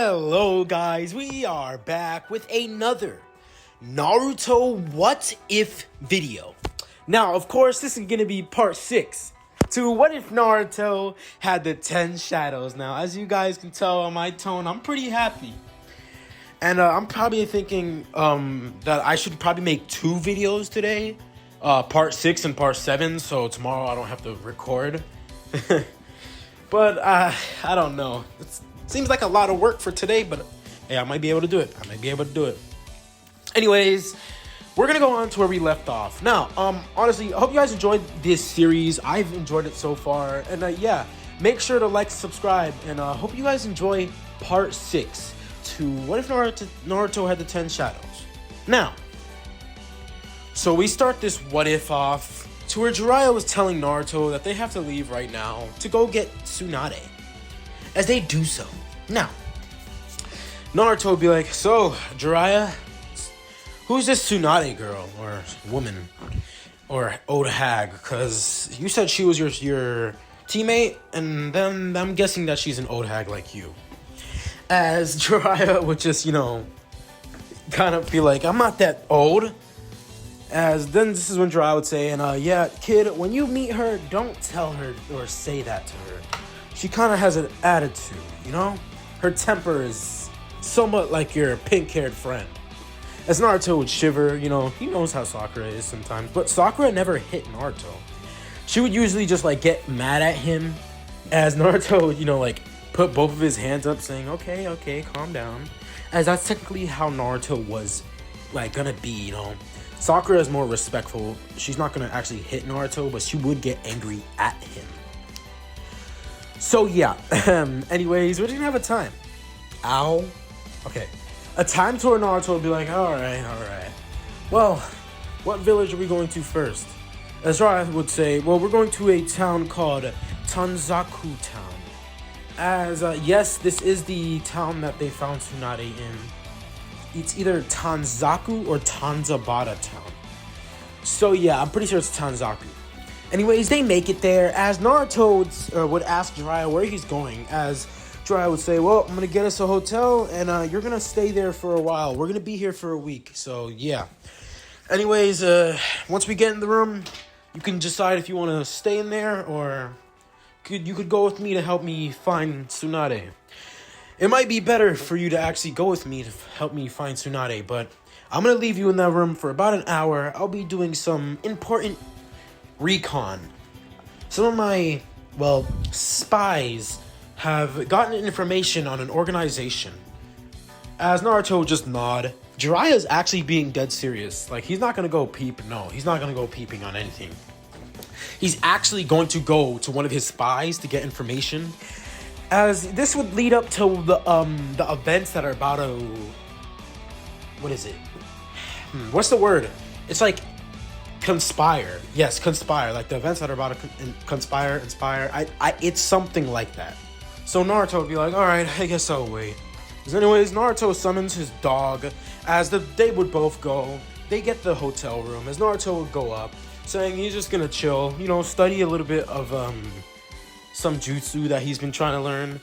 Hello guys, we are back with another Naruto What If video. Now, of course, this is going to be part 6 to What If Naruto had the 10 shadows. Now, as you guys can tell on my tone, I'm pretty happy. And I'm probably thinking that I should probably make 2 videos today. Part 6 and part 7, so tomorrow I don't have to record. But I don't know. It seems like a lot of work for today, but hey, I might be able to do it. Anyways, we're gonna go on to where we left off. Now, honestly, I hope you guys enjoyed this series. I've enjoyed it so far, and yeah, make sure to like, subscribe, and hope you guys enjoy part 6 to What If Naruto had the 10 shadows. Now, so we start this what if off to where Jiraiya was telling Naruto that they have to leave right now to go get Tsunade. As they do so. Now, Naruto would be like, so, Jiraiya, who's this Tsunade girl, or woman, or old hag? Because you said she was your teammate, and then I'm guessing that she's an old hag like you. As Jiraiya would just, kind of be like, I'm not that old. As then this is when Jiraiya would say, and yeah, kid, when you meet her, don't tell her or say that to her. She kind of has an attitude, Her temper is somewhat like your pink-haired friend. As Naruto would shiver, he knows how Sakura is sometimes. But Sakura never hit Naruto. She would usually just, get mad at him. As Naruto would, put both of his hands up saying, okay, calm down. As that's technically how Naruto was, gonna be, Sakura is more respectful. She's not gonna actually hit Naruto, but she would get angry at him. So yeah, anyways, we're gonna have a time. Ow. Okay. A time to where Naruto would be like, alright. Well, what village are we going to first? As Jiraiya would say, well, we're going to a town called Tanzaku Town. As, yes, this is the town that they found Tsunade in. It's either Tanzaku or Tanzabata Town. So yeah, I'm pretty sure it's Tanzaku. Anyways, they make it there, as Naruto would ask Jiraiya where he's going, as Jiraiya would say, well, I'm going to get us a hotel, and you're going to stay there for a while. We're going to be here for a week, so yeah. Anyways, once we get in the room, you can decide if you want to stay in there, or you could go with me to help me find Tsunade. It might be better for you to actually go with me to help me find Tsunade, but I'm going to leave you in that room for about an hour. I'll be doing some important recon. Some of my, spies have gotten information on an organization. As Naruto would just nod, Jiraiya is actually being dead serious. He's not going to go peep. No, he's not going to go peeping on anything. He's actually going to go to one of his spies to get information. As this would lead up to the events that are about to... What is it? What's the word? It's conspire. Yes, conspire. The events that are about to conspire, inspire. It's something like that. So Naruto would be like, alright, I guess I'll wait. Anyways, Naruto summons his dog. As they would both go, they get the hotel room. As Naruto would go up, saying he's just gonna chill, study a little bit of some jutsu that he's been trying to learn.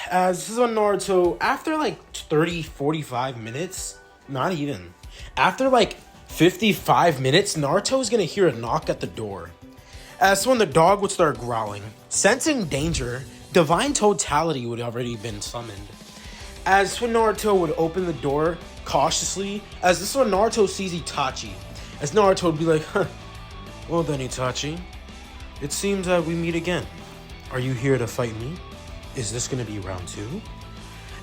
As this is when Naruto, after 30-45 minutes, not even, after 55 minutes, Naruto is gonna hear a knock at the door. As when the dog would start growling, sensing danger, divine totality would already been summoned. As when Naruto would open the door cautiously, as this is when Naruto sees Itachi. As Naruto would be like, well then Itachi, it seems that we meet again. Are you here to fight me? Is this gonna be round 2?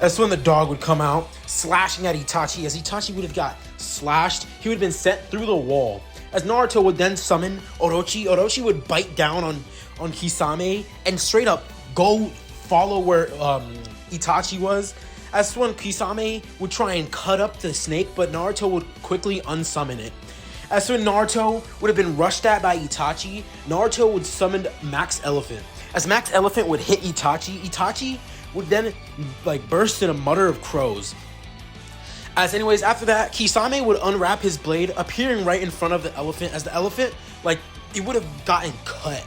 As when the dog would come out, slashing at Itachi. As Itachi would have got slashed, he would have been sent through the wall. As Naruto would then summon Orochi, Orochi would bite down on Kisame and straight up go follow where Itachi was. As when Kisame would try and cut up the snake, but Naruto would quickly unsummon it. As when Naruto would have been rushed at by Itachi, Naruto would summon Max Elephant. As Max Elephant would hit Itachi, Itachi would then burst in a mutter of crows. As anyways, after that, Kisame would unwrap his blade, appearing right in front of the elephant. As the elephant, it would have gotten cut.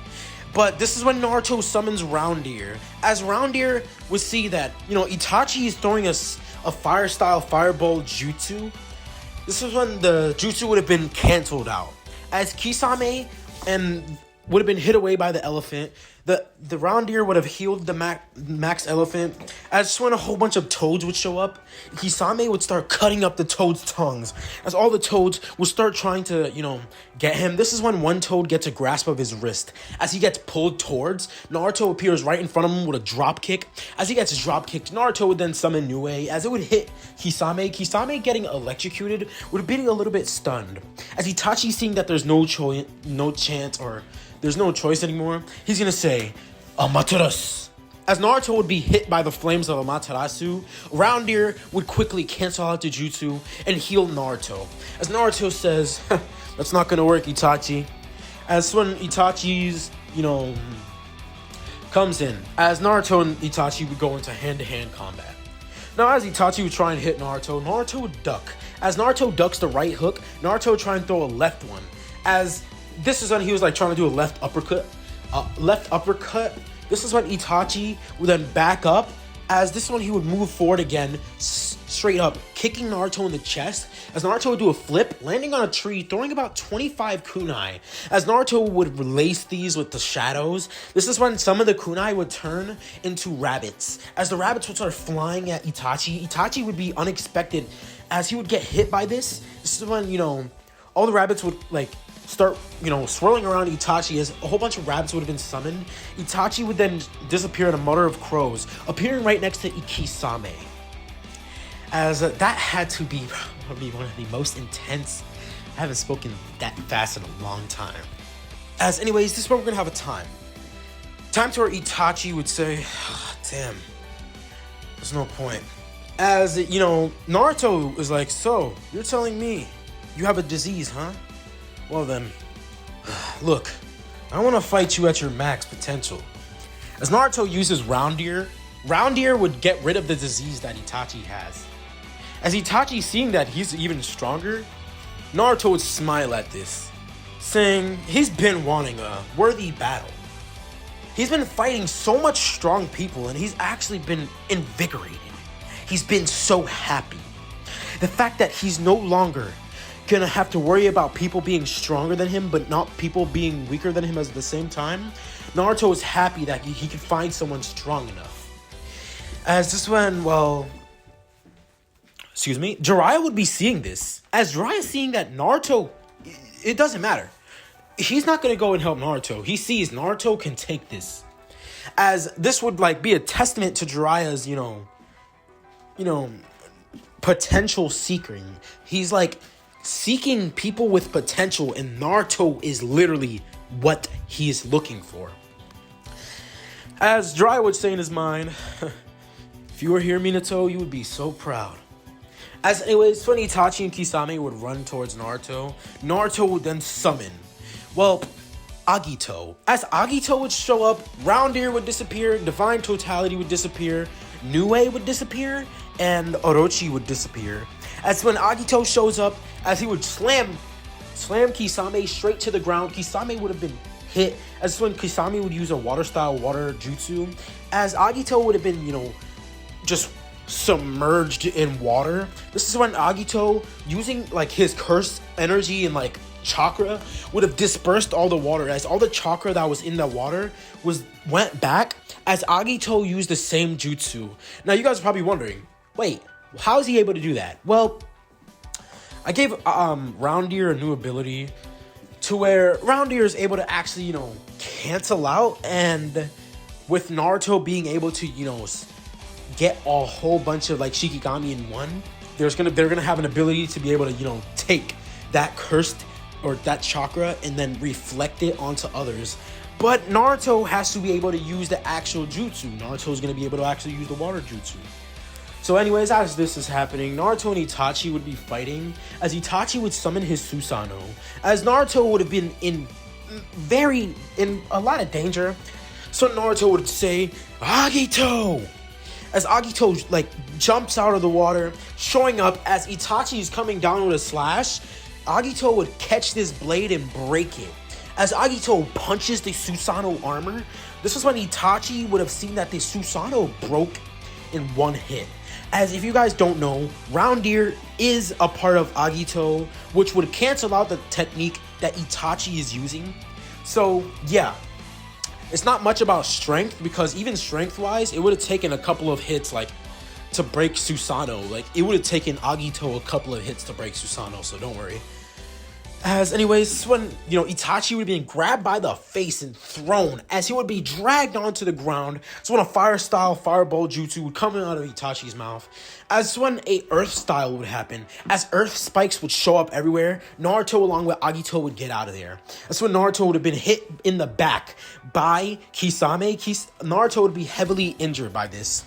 But this is when Naruto summons Roundeer. As Roundeer would see that, Itachi is throwing a fire style fireball jutsu. This is when the jutsu would have been canceled out. As Kisame and would have been hit away by the elephant, the Roundeer would have healed the Max Elephant. As when a whole bunch of toads would show up, Kisame would start cutting up the toads' tongues. As all the toads would start trying to, get him. This is when one toad gets a grasp of his wrist. As he gets pulled towards, Naruto appears right in front of him with a drop kick. As he gets drop kicked, Naruto would then summon Nue. As it would hit Kisame, Kisame getting electrocuted would be a little bit stunned. As Itachi seeing that there's no chance, or there's no choice anymore, he's gonna say, Amaterasu. As Naruto would be hit by the flames of Amaterasu, Roundeer would quickly cancel out the jutsu and heal Naruto. As Naruto says, that's not gonna work, Itachi. As when Itachi's, comes in, as Naruto and Itachi would go into hand-to-hand combat. Now, as Itachi would try and hit Naruto, Naruto would duck. As Naruto ducks the right hook, Naruto would try and throw a left one. As this is when he was trying to do a left uppercut. This is when Itachi would then back up. As this one, he would move forward again, straight up, kicking Naruto in the chest. As Naruto would do a flip, landing on a tree, throwing about 25 kunai. As Naruto would release these with the shadows, this is when some of the kunai would turn into rabbits. As the rabbits would start flying at Itachi, Itachi would be unexpected. As he would get hit by this is when, all the rabbits would, start, swirling around Itachi. As a whole bunch of rabbits would have been summoned, Itachi would then disappear in a mutter of crows, appearing right next to Kisame. As that had to be probably one of the most intense. I haven't spoken that fast in a long time. As anyways, this is where we're gonna have a time to where Itachi would say, damn, there's no point. As Naruto is like, so you're telling me you have a disease, huh? Well then, look, I want to fight you at your max potential. As Naruto uses Roundeer would get rid of the disease that Itachi has. As Itachi seeing that he's even stronger, Naruto would smile at this, saying he's been wanting a worthy battle. He's been fighting so much strong people and he's actually been invigorated. He's been so happy. The fact that he's no longer gonna have to worry about people being stronger than him, but not people being weaker than him at the same time. Naruto is happy that he could find someone strong enough. As this when, Jiraiya would be seeing this. As Jiraiya is seeing that Naruto, it doesn't matter. He's not gonna go and help Naruto. He sees Naruto can take this. As this would be a testament to Jiraiya's, potential seeking. He's seeking people with potential, and Naruto is literally what he is looking for. As Jiraiya would say in his mind, if you were here, Minato, you would be so proud. As anyways, when Itachi and Kisame would run towards Naruto, Naruto would then summon, Agito. As Agito would show up, Roundeer would disappear, Divine Totality would disappear, Nue would disappear, and Orochi would disappear. As when Agito shows up, as he would slam Kisame straight to the ground, Kisame would have been hit. As when Kisame would use a water-style water jutsu, as Agito would have been, just submerged in water. This is when Agito, using his cursed energy and chakra, would have dispersed all the water. As all the chakra that was in the water went back, as Agito used the same jutsu. Now you guys are probably wondering, wait, how is he able to do that? Well, I gave Roundeer a new ability to where Roundeer is able to actually, cancel out, and with Naruto being able to, get a whole bunch of Shikigami in one, they're gonna have an ability to be able to, take that cursed or that chakra and then reflect it onto others. But Naruto has to be able to use the actual jutsu. Naruto is gonna be able to actually use the water jutsu. So anyways, as this is happening, Naruto and Itachi would be fighting, as Itachi would summon his Susanoo, as Naruto would have been in a lot of danger. So Naruto would say, Agito! As Agito jumps out of the water, showing up as Itachi is coming down with a slash, Agito would catch this blade and break it. As Agito punches the Susanoo armor, this is when Itachi would have seen that the Susanoo broke in one hit. As if you guys don't know, Round Ear is a part of Agito, which would cancel out the technique that Itachi is using. So yeah, it's not much about strength, because even strength-wise, it would have taken a couple of hits like to break Susanoo. Like, it would have taken Agito a couple of hits to break Susanoo, so don't worry. As anyways, when, you know, Itachi would be grabbed by the face and thrown as he would be dragged onto the ground. So when a fire-style fireball jutsu would come out of Itachi's mouth. As when a earth-style would happen, as earth spikes would show up everywhere, Naruto along with Agito would get out of there. That's when Naruto would have been hit in the back by Kisame. Naruto would be heavily injured by this.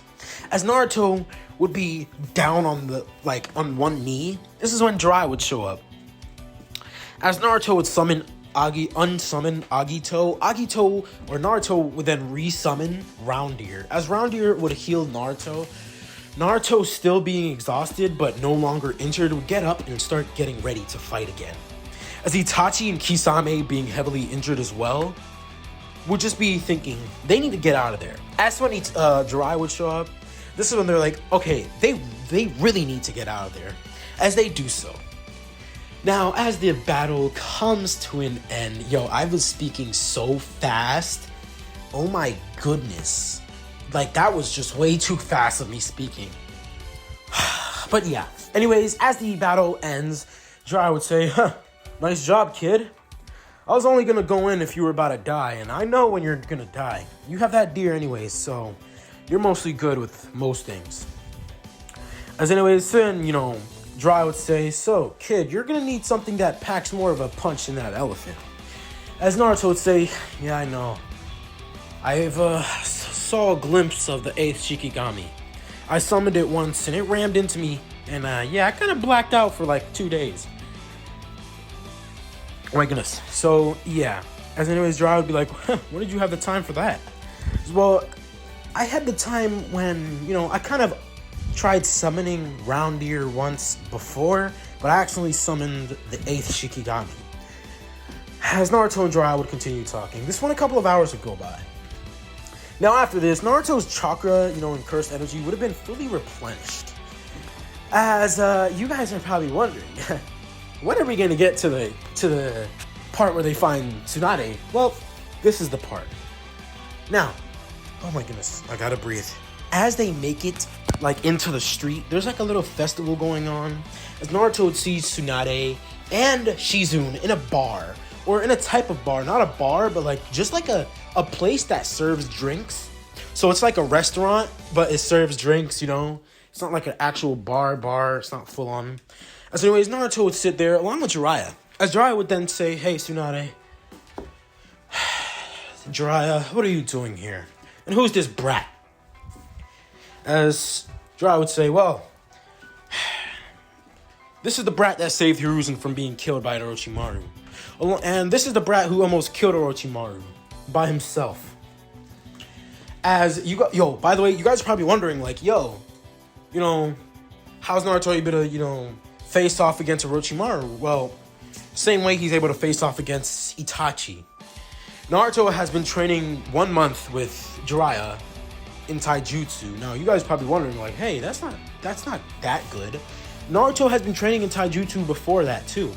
As Naruto would be down on the, on one knee, this is when Jiraiya would show up. As Naruto would unsummon Agito, Agito or Naruto would then resummon Round Ear. As Round Ear would heal Naruto, Naruto, still being exhausted but no longer injured, would get up and start getting ready to fight again. As Itachi and Kisame, being heavily injured as well, would just be thinking they need to get out of there. As when Jiraiya would show up, this is when they're like, okay, they really need to get out of there. As they do so. Now, as the battle comes to an end, yo, I was speaking so fast. Oh my goodness. Like, that was just way too fast of me speaking. But yeah, anyways, as the battle ends, Jiraiya would say, nice job, kid. I was only gonna go in if you were about to die, and I know when you're gonna die. You have that deer anyways, so you're mostly good with most things. As anyways, then, you know, Jiraiya would say, so, kid, you're gonna need something that packs more of a punch than that elephant. As Naruto would say, yeah, I know. I've saw a glimpse of the 8th Shikigami. I summoned it once and it rammed into me, and yeah, I kind of blacked out for like 2 days. Oh my goodness. So, yeah. As anyways, Jiraiya would be like, when did you have the time for that? Well, I had the time when, you know, I kind of tried summoning Round Ear once before, but I accidentally summoned the 8th Shikigami. As Naruto and Jiraiya would continue talking, this one a couple of hours would go by. Now after this, Naruto's chakra, you know, and cursed energy would have been fully replenished. As you guys are probably wondering, when are we gonna get to the part where they find Tsunade? Well, this is the part. Now, oh my goodness, I gotta breathe. As they make it like into the street, there's like a little festival going on. As Naruto would see Tsunade and Shizune in a bar, or in a type of bar, not a bar, but like just like a place that serves drinks. So it's like a restaurant, but it serves drinks, you know. It's not like an actual bar. It's not full on. As anyways, Naruto would sit there along with Jiraiya. As Jiraiya would then say, hey, Tsunade. Jiraiya, what are you doing here? And who's this brat? As Jiraiya would say, well, this is the brat that saved Hiruzen from being killed by Orochimaru. And this is the brat who almost killed Orochimaru by himself. As you got, yo, by the way, you guys are probably wondering, like, yo, you know, how's Naruto able to, you know, face off against Orochimaru? Well, same way he's able to face off against Itachi. Naruto has been training 1 month with Jiraiya in taijutsu. Now, you guys are probably wondering, like, hey, that's not that good. Naruto has been training in taijutsu before that, too.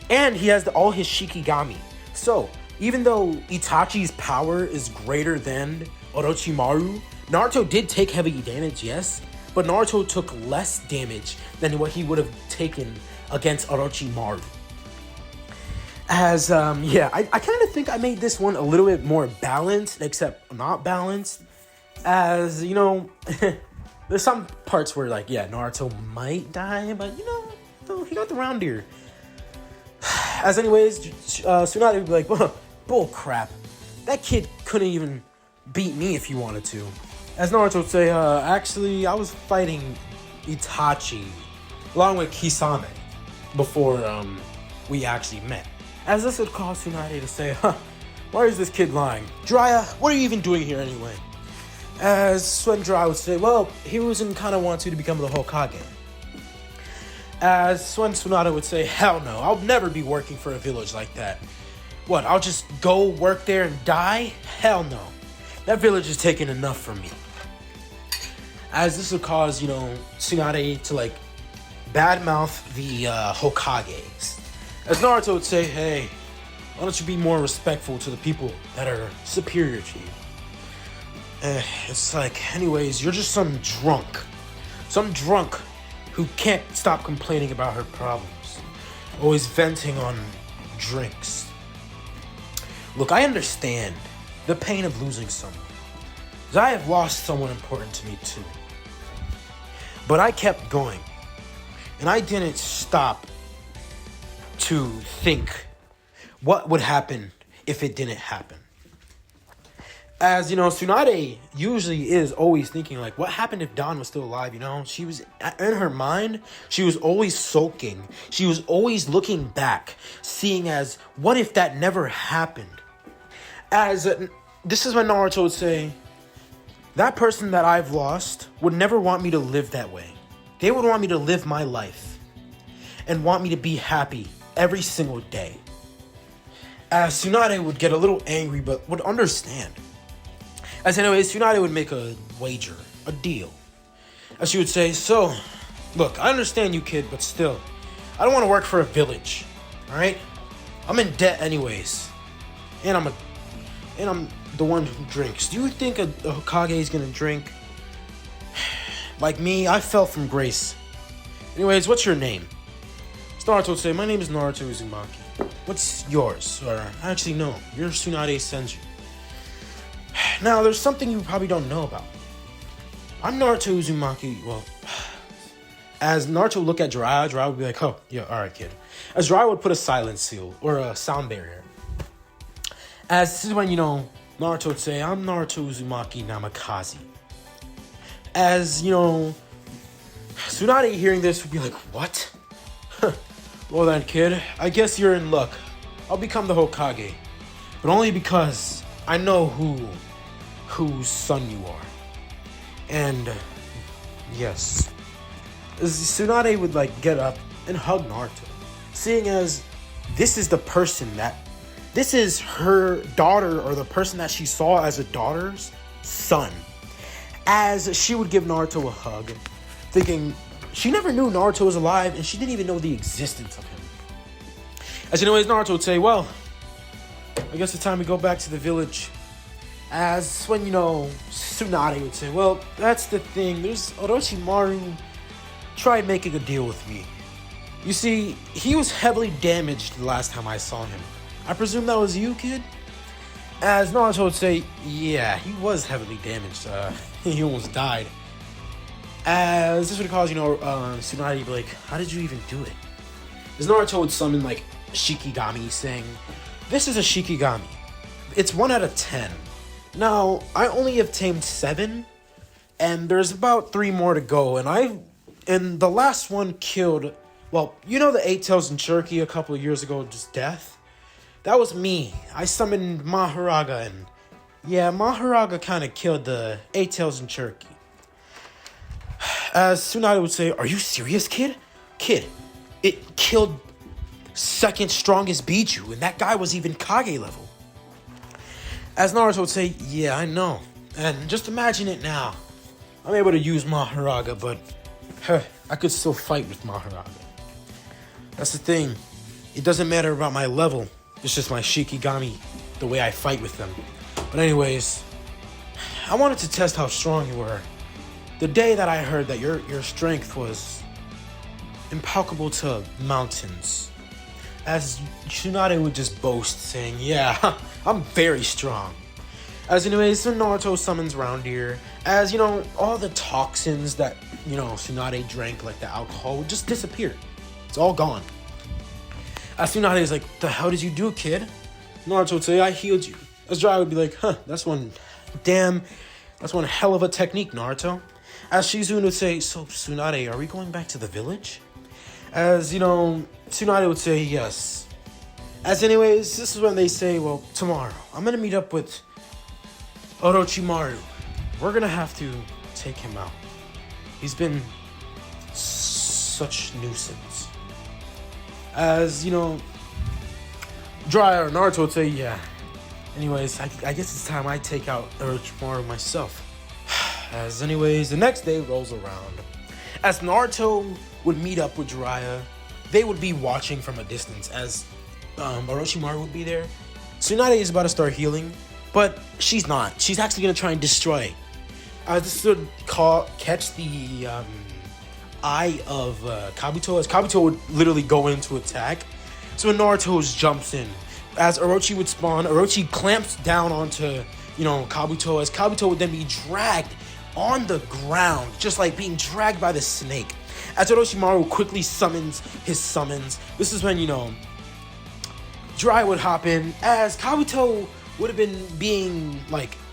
And he has all his Shikigami. So, even though Itachi's power is greater than Orochimaru, Naruto did take heavy damage, yes, but Naruto took less damage than what he would have taken against Orochimaru. As, yeah, I kind of think I made this one a little bit more balanced, except not balanced. As, you know, there's some parts where, like, yeah, Naruto might die, but, you know, he got the Round Ear. As anyways, Tsunade would be like, well, bull crap. That kid couldn't even beat me if he wanted to. As Naruto would say, actually, I was fighting Itachi along with Kisame before we actually met. As this would cause Tsunade to say, why is this kid lying? Jiraiya, what are you even doing here anyway? As Jiraiya would say, well, Hiruzen kind of wants you to become the Hokage. As Tsunade would say, hell no, I'll never be working for a village like that. What, I'll just go work there and die? Hell no. That village is taking enough from me. As this will cause, Tsunade to, badmouth the Hokages. As Naruto would say, hey, why don't you be more respectful to the people that are superior to you? It's like, anyways, you're just some drunk. Some drunk who can't stop complaining about her problems. Always venting on drinks. Look, I understand the pain of losing someone. Because I have lost someone important to me too. But I kept going. And I didn't stop to think what would happen if it didn't happen. As, Tsunade usually is always thinking, what happened if Dawn was still alive, She was, in her mind, she was always sulking. She was always looking back, seeing as, what if that never happened? As, this is when Naruto would say, that person that I've lost would never want me to live that way. They would want me to live my life and want me to be happy every single day. As Tsunade would get a little angry, but would understand. As anyways, Tsunade would make a wager, a deal. As she would say, so, look, I understand you, kid, but still, I don't want to work for a village, alright? I'm in debt anyways. And I'm the one who drinks. Do you think a Hokage is gonna drink? Like me, I fell from grace. Anyways, what's your name? Naruto would say, my name is Naruto Uzumaki. What's yours? Or, actually, no, you're Tsunade Senju. Now, there's something you probably don't know about. I'm Naruto Uzumaki. Well, as Naruto would look at Jiraiya would be like, oh, yeah, alright, kid. As Jiraiya would put a silence seal, or a sound barrier. As this is when, Naruto would say, I'm Naruto Uzumaki Namikaze. As, Tsunade hearing this would be like, what? Well then, kid, I guess you're in luck. I'll become the Hokage. But only because I know whose son you are. And, yes. As Tsunade would, get up and hug Naruto. Seeing as this is this is her daughter, or the person that she saw as a daughter's son. As she would give Naruto a hug, thinking she never knew Naruto was alive, and she didn't even know the existence of him. As anyways, Naruto would say, well, I guess it's time to go back to the village. As when, Tsunade would say, well, that's the thing. There's Orochimaru tried making a deal with me. You see, he was heavily damaged the last time I saw him. I presume that was you, kid? As Naruto would say, yeah, he was heavily damaged. He almost died. As this would cause, Tsunade to be like, how did you even do it? As Naruto would summon, Shikigami, saying, this is a Shikigami. It's 1 out of 10. Now, I only have tamed 7, and there's about 3 more to go, and the last one killed, well, the 8 Tails in Cherokee a couple of years ago, just death? That was me. I summoned Maharaga, and yeah, Maharaga kind of killed the 8 Tails in Cherokee. As Tsunade would say, are you serious, kid? Kid, it killed second strongest Biju, and that guy was even Kage level. As Naruto would say, yeah, I know. And just imagine it now. I'm able to use Maharaga, but I could still fight with Maharaga. That's the thing. It doesn't matter about my level. It's just my Shikigami, the way I fight with them. But anyways, I wanted to test how strong you were. The day that I heard that your strength was impalpable to mountains. As Tsunade would just boast, saying, yeah, I'm very strong. As anyways, so Naruto summons Roundeer. As, all the toxins that, Tsunade drank, like the alcohol, would just disappear. It's all gone. As Tsunade is like, the hell did you do, kid? Naruto would say, I healed you. As Jiraiya would be like, that's one hell of a technique, Naruto. As Shizune would say, so Tsunade, are we going back to the village? As, Tsunade would say, yes. As anyways, this is when they say, well, tomorrow, I'm going to meet up with Orochimaru. We're going to have to take him out. He's been such nuisance. As, Jiraiya or Naruto would say, yeah. Anyways, I guess it's time I take out Orochimaru myself. As anyways, the next day rolls around. As Naruto would meet up with Jiraiya, they would be watching from a distance as Orochimaru would be there. Tsunade is about to start healing, but she's not. She's actually going to try and destroy. This would catch the eye of Kabuto, as Kabuto would literally go in to attack. So when Naruto jumps in, as Orochi would spawn, Orochi clamps down onto, Kabuto, as Kabuto would then be dragged on the ground, just like being dragged by the snake. As Orochimaru quickly summons his summons, this is when, Jiraiya would hop in, as Kabuto would have been being,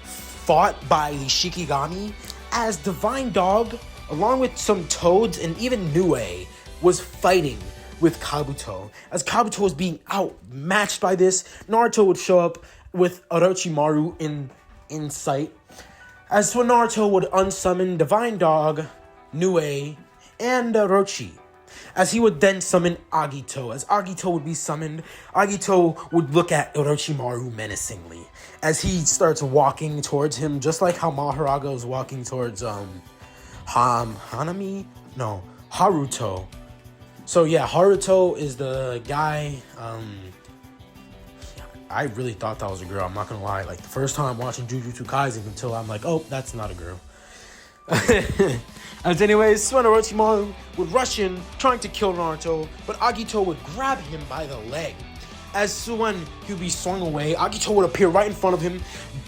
fought by the Shikigami, as Divine Dog, along with some Toads and even Nue, was fighting with Kabuto. As Kabuto was being outmatched by this, Naruto would show up with Orochimaru in sight. As when Naruto would unsummon Divine Dog, Nue, and Orochi. As he would then summon Agito. As Agito would be summoned, Agito would look at Orochimaru menacingly. As he starts walking towards him, just like how Mahoraga was walking towards Haruto. So yeah, Haruto is the guy. I really thought that was a girl. I'm not gonna lie. The first time watching Jujutsu Kaisen, until I'm like, oh, that's not a girl. As anyways, when Orochimaru would rush in, trying to kill Naruto, but Agito would grab him by the leg. As soon he would be swung away, Agito would appear right in front of him,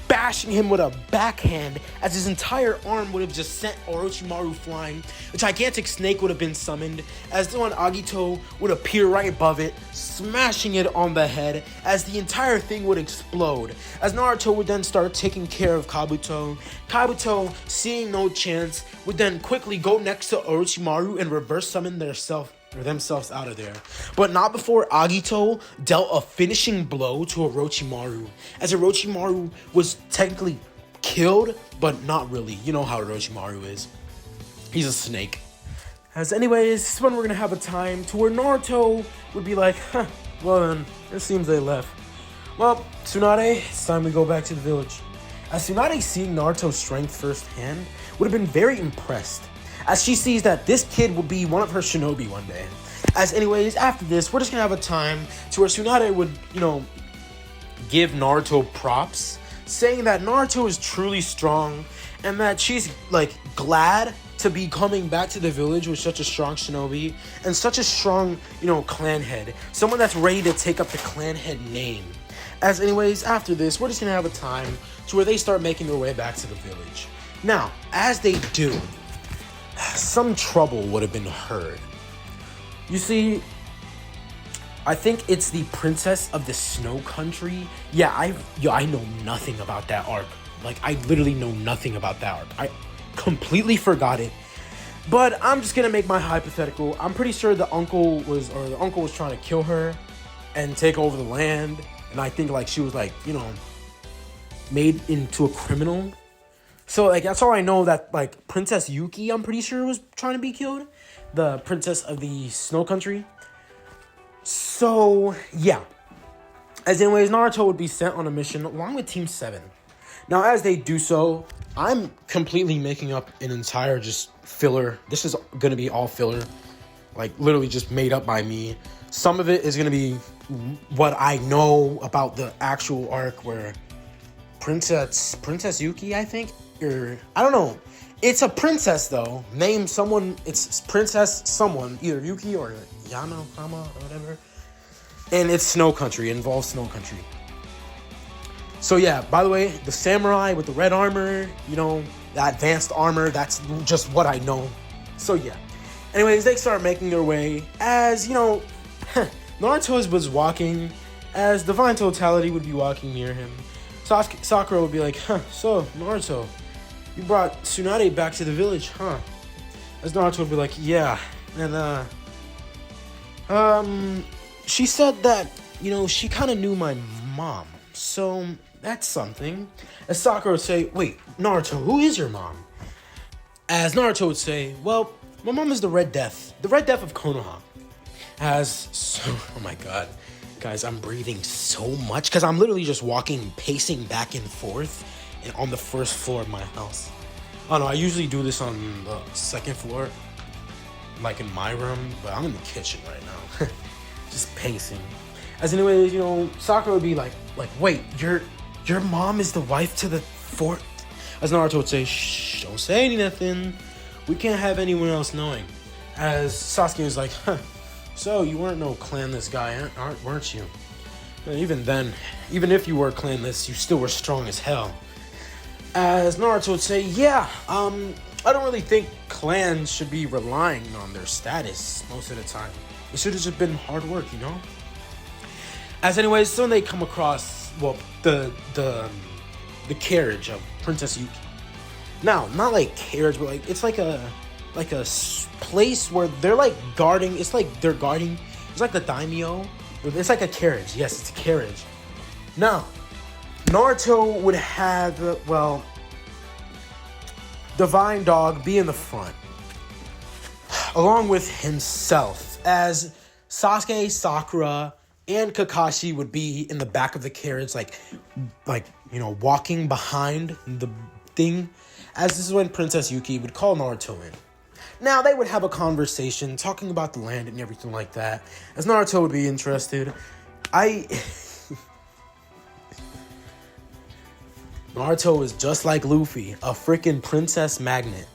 bashing him with a backhand, as his entire arm would have just sent Orochimaru flying. A gigantic snake would have been summoned, as the one Agito would appear right above it, smashing it on the head, as the entire thing would explode. As Naruto would then start taking care of Kabuto. Kabuto, seeing no chance, would then quickly go next to Orochimaru and reverse summon themselves out of there. But not before Agito dealt a finishing blow to Orochimaru, as Orochimaru was technically killed, but not really. You know how Orochimaru is. He's a snake. As anyways, this is when we're gonna have a time to where Naruto would be like, well then, it seems they left. Well, Tsunade, it's time we go back to the village. As Tsunade, seeing Naruto's strength firsthand, would have been very impressed, as she sees that this kid will be one of her shinobi one day. As anyways, after this, we're just gonna have a time to where Tsunade would, give Naruto props, saying that Naruto is truly strong, and that she's, glad to be coming back to the village with such a strong shinobi, and such a strong, clan head. Someone that's ready to take up the clan head name. As anyways, after this, we're just gonna have a time to where they start making their way back to the village. Now, as they do, some trouble would have been heard. You see, I think it's the Princess of the Snow Country. Yeah, I know nothing about that arc. I literally know nothing about that arc. I completely forgot it. But I'm just gonna make my hypothetical. I'm pretty sure the uncle was trying to kill her and take over the land. And I think she was made into a criminal. So, that's all I know, that, Princess Yuki, I'm pretty sure, was trying to be killed. The Princess of the Snow Country. So, yeah. As anyways, Naruto would be sent on a mission along with Team 7. Now, as they do so, I'm completely making up an entire just filler. This is going to be all filler. Literally just made up by me. Some of it is going to be what I know about the actual arc where Princess Yuki, I think, or I don't know. It's a princess though. Name someone. It's Princess someone, either Yuki or Yano, Hama, or whatever. And it's Snow Country. It involves Snow Country. So yeah. By the way, the samurai with the red armor, the advanced armor. That's just what I know. So yeah. Anyways, they start making their way as Naruto was walking, as Divine Totality would be walking near him. Sakura would be like, so, Naruto, you brought Tsunade back to the village, huh? As Naruto would be like, yeah, and, she said that, she kind of knew my mom, so that's something. As Sakura would say, wait, Naruto, who is your mom? As Naruto would say, well, my mom is the Red Death of Konoha. Oh my god. Guys, I'm breathing so much because I'm literally just walking, pacing back and forth and on the first floor of my house. I don't know, I usually do this on the second floor, like in my room, but I'm in the kitchen right now. Just pacing. As anyways, you know, Sakura would be like, wait, your mom is the wife to the fourth? As Naruto would say, shh, don't say anything. We can't have anyone else knowing. As Sasuke was like, so you weren't no clanless guy, weren't you? And even then, even if you were clanless, you still were strong as hell. As Naruto would say, yeah, I don't really think clans should be relying on their status most of the time. It should have just been hard work, you know? As anyways, so when they come across, well, the carriage of Princess Yuki. Now, not like carriage, but like it's like a place where they're like guarding. It's like they're guarding. It's like the daimyo. It's like a carriage. Yes, it's a carriage. Now, Naruto would have, well, Divine Dog be in the front, along with himself, as Sasuke, Sakura, and Kakashi would be in the back of the carriage, like you know, walking behind the thing, as this is when Princess Yuki would call Naruto in. Now, they would have a conversation, talking about the land and everything like that, as Naruto would be interested. Naruto is just like Luffy, a freaking princess magnet.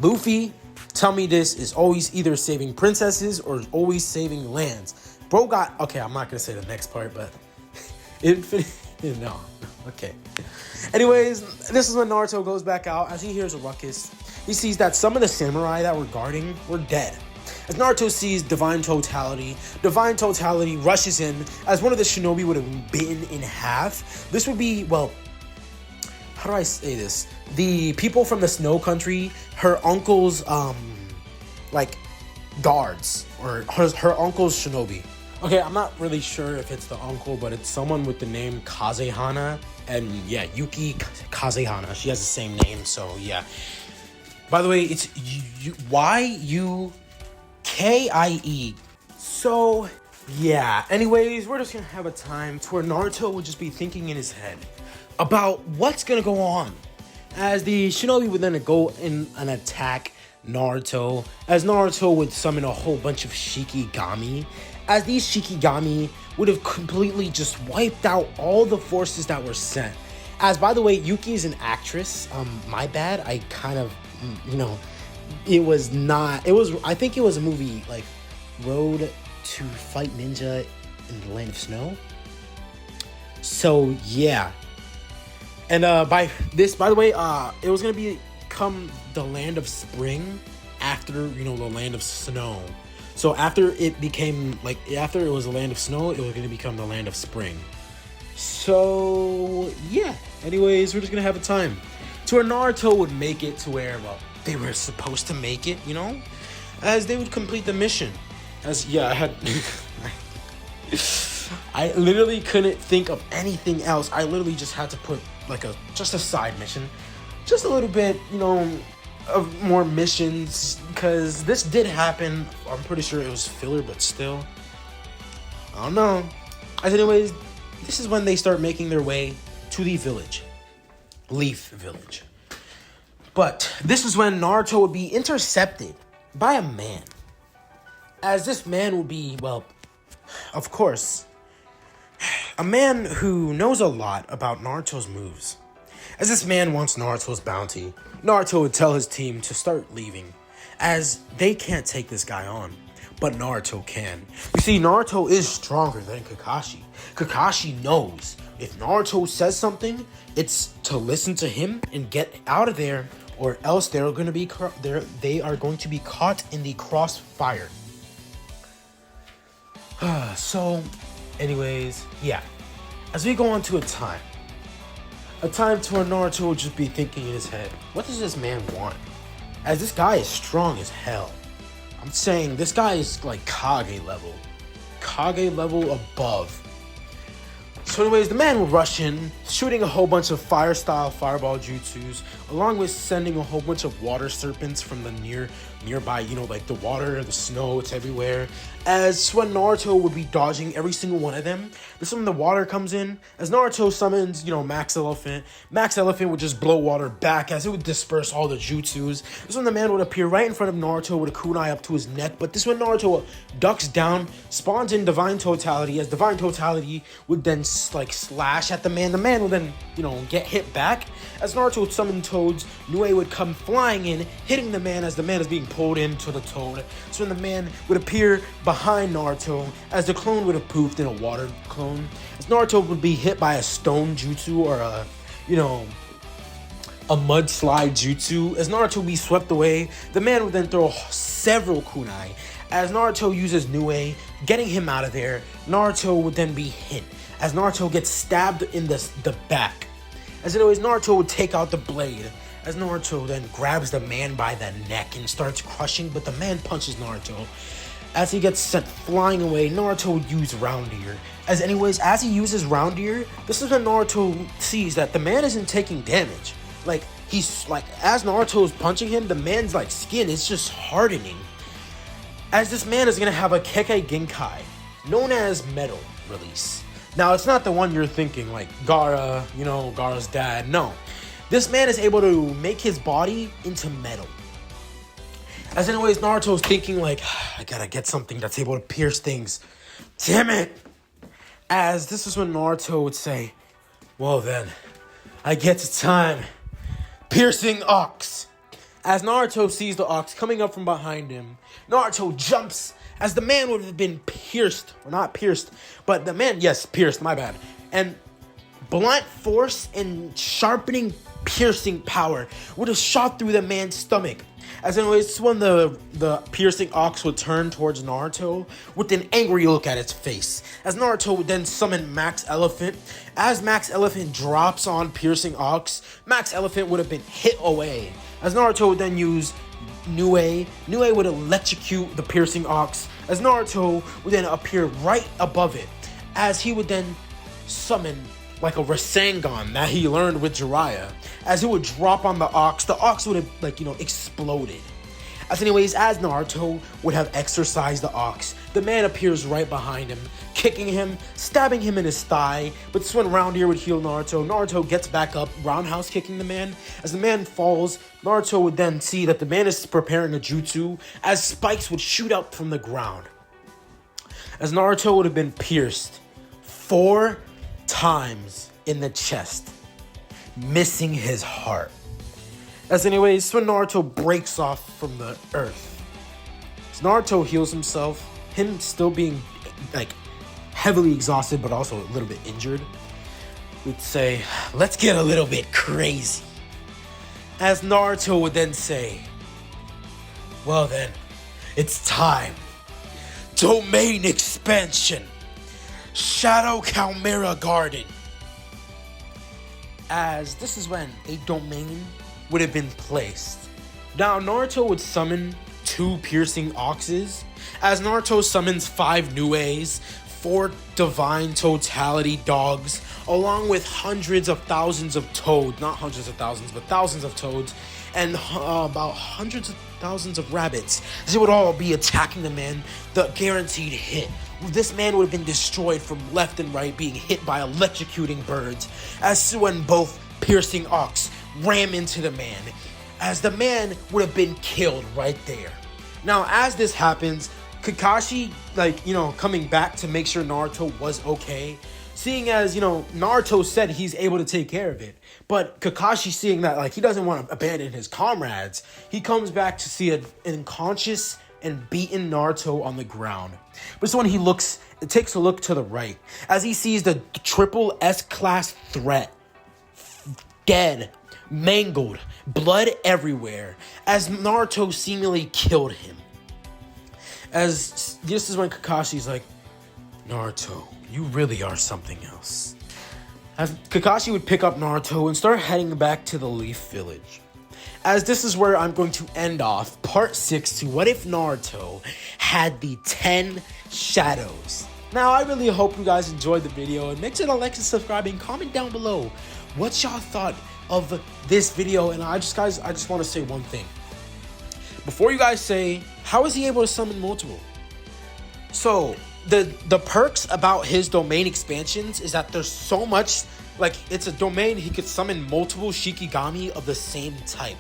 Luffy, tell me this, is always either saving princesses or always saving lands. Bro got, okay, I'm not gonna say the next part, but no, okay. Anyways, this is when Naruto goes back out. As he hears a ruckus, he sees that some of the samurai that were guarding were dead. As Naruto sees Divine Totality rushes in as one of the shinobi would have been bitten in half. This would be, well, how do I say this? The people from the Snow Country, her uncle's, like, guards, or her uncle's shinobi. Okay, I'm not really sure if it's the uncle, but it's someone with the name Kazehana. And yeah, Yuki Kazehana. She has the same name, so yeah. By the way, it's Y-U-K-I-E. So, yeah. Anyways, we're just gonna have a time to where Naruto would just be thinking in his head about what's gonna go on. As the shinobi would then go in and attack Naruto. As Naruto would summon a whole bunch of Shikigami. As these Shikigami would have completely just wiped out all the forces that were sent. As, by the way, Yuki is an actress. My bad. I kind of, you know, I think it was a movie like Road to Fight Ninja in the Land of Snow. So, yeah. And by the way, it was going to become the Land of Spring after, you know, the Land of Snow. So after it became, like, after it was the Land of Snow, it was going to become the Land of Spring. So, yeah. Anyways, we're just going to have a time to where Naruto would make it to where, well, they were supposed to make it, you know? As they would complete the mission. As, yeah, I literally couldn't think of anything else. I literally just had to put, like, just a side mission. Just a little bit, you know, of more missions, because this did happen. I'm pretty sure it was filler, but still, I don't know. As anyways, this is when they start making their way to the village, Leaf Village. But this is when Naruto would be intercepted by a man. As this man would be, well, of course, a man who knows a lot about Naruto's moves. As this man wants Naruto's bounty, Naruto would tell his team to start leaving, as they can't take this guy on, but Naruto can. You see, Naruto is stronger than Kakashi. Kakashi knows if Naruto says something, it's to listen to him and get out of there, or else they are going to be caught in the crossfire. So, anyways, yeah. As we go on to a time to where Naruto would just be thinking in his head, what does this man want? As this guy is strong as hell. I'm saying this guy is like Kage level above. So anyways, the man will rush in, shooting a whole bunch of fire-style fireball jutsus, along with sending a whole bunch of water serpents from the nearby, like the water, the snow, it's everywhere. As when Naruto would be dodging every single one of them, this is when the water comes in. As Naruto summons, Max Elephant would just blow water back as it would disperse all the jutsus. This is when the man would appear right in front of Naruto with a kunai up to his neck, but this is when Naruto ducks down, spawns in Divine Totality, as Divine Totality would then slash at the man. The man will then, get hit back. As Naruto would summon Toads, Nue would come flying in, hitting the man as the man is being pulled into the Toad. So when the man would appear behind Naruto, as the clone would have poofed in a water clone. As Naruto would be hit by a stone jutsu or a mudslide jutsu. As Naruto would be swept away, the man would then throw several kunai. As Naruto uses Nue, getting him out of there, Naruto would then be hit. As Naruto gets stabbed in the back. As anyways, Naruto would take out the blade. As Naruto then grabs the man by the neck and starts crushing, but the man punches Naruto. As he gets sent flying away, Naruto would use Round Ear. As he uses Round Ear, this is when Naruto sees that the man isn't taking damage. As Naruto is punching him, the man's skin is just hardening. As this man is gonna have a Kekkei Genkai, known as Metal release. Now, it's not the one you're thinking, like Gaara, Gaara's dad. No. This man is able to make his body into metal. As anyways, Naruto's thinking I gotta get something that's able to pierce things. Damn it! As this is when Naruto would say, well then, I guess it's time. Piercing Ox. As Naruto sees the ox coming up from behind him, Naruto jumps as the man would have been pierced. Or not pierced, but the man, yes, pierced, my bad. And blunt force and sharpening piercing power would have shot through the man's stomach. As anyways, when the piercing ox would turn towards Naruto with an angry look at its face. As Naruto would then summon Max Elephant. As Max Elephant drops on piercing ox, Max Elephant would have been hit away. As Naruto would then use Nue would electrocute the piercing ox. As Naruto would then appear right above it. As he would then summon a Rasengan that he learned with Jiraiya. As it would drop on the ox would have exploded. As Naruto would have exorcised the ox, the man appears right behind him, kicking him, stabbing him in his thigh. But this when Round Ear would heal Naruto. Naruto gets back up, roundhouse kicking the man. As the man falls, Naruto would then see that the man is preparing a jutsu, as spikes would shoot up from the ground. As Naruto would have been pierced 4 times in the chest, missing his heart. As anyways, when Naruto breaks off from the earth, as Naruto heals himself, him still being heavily exhausted but also a little bit injured, would say, let's get a little bit crazy. As Naruto would then say, well then, it's time. Domain expansion. Shadow Chimera Garden. As this is when a domain would have been placed. Now Naruto would summon 2 piercing oxes. As Naruto summons 5 Nues, 4 Divine Totality dogs, along with hundreds of thousands of toads, not hundreds of thousands, but thousands of toads, and about hundreds of thousands of rabbits. They would all be attacking the man, the guaranteed hit. This man would have been destroyed from left and right, being hit by electrocuting birds, as when both piercing ox ram into the man, as the man would have been killed right there. Now, as this happens, Kakashi, coming back to make sure Naruto was okay, seeing as, Naruto said he's able to take care of it, but Kakashi seeing that, he doesn't want to abandon his comrades, he comes back to see an unconscious and beaten Naruto on the ground. But so when he takes a look to the right, as he sees the triple S-class threat, dead, mangled, blood everywhere, as Naruto seemingly killed him. As this is when Kakashi's like, Naruto, you really are something else. As Kakashi would pick up Naruto and start heading back to the Leaf Village. As this is where I'm going to end off part 6 to what if Naruto had the 10 shadows. Now, I really hope you guys enjoyed the video, and make sure to like and subscribe and comment down below what's y'all thought of this video. And I just want to say one thing. Before you guys say, how is he able to summon multiple? So, the perks about his domain expansions is that there's so much, like, it's a domain he could summon multiple Shikigami of the same type.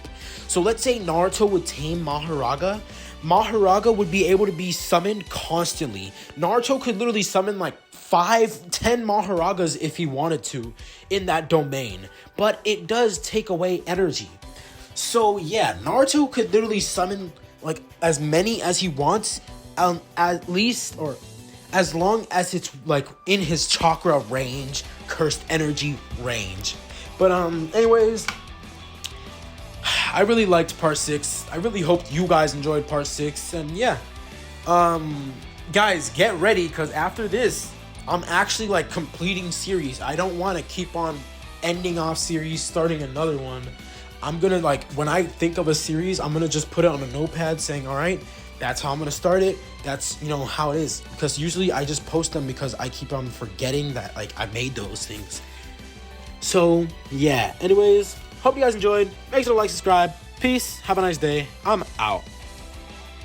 So let's say Naruto would tame Maharaga. Maharaga would be able to be summoned constantly. Naruto could literally summon like 5-10 Maharagas if he wanted to in that domain. But it does take away energy. So yeah, Naruto could literally summon like as many as he wants, at least, or as long as it's like in his chakra range, cursed energy range. But anyways, I really liked part 6. I really hope you guys enjoyed part 6. And yeah, guys, get ready, because after this, I'm actually like completing series. I don't want to keep on ending off series, starting another one. I'm gonna, like, when I think of a series, I'm gonna just put it on a notepad saying, all right, that's how I'm gonna start it. That's, you know, how it is. Because usually I just post them because I keep on forgetting that, like, I made those things. So yeah, anyways, hope you guys enjoyed. Make sure to like, subscribe. Peace. Have a nice day. I'm out.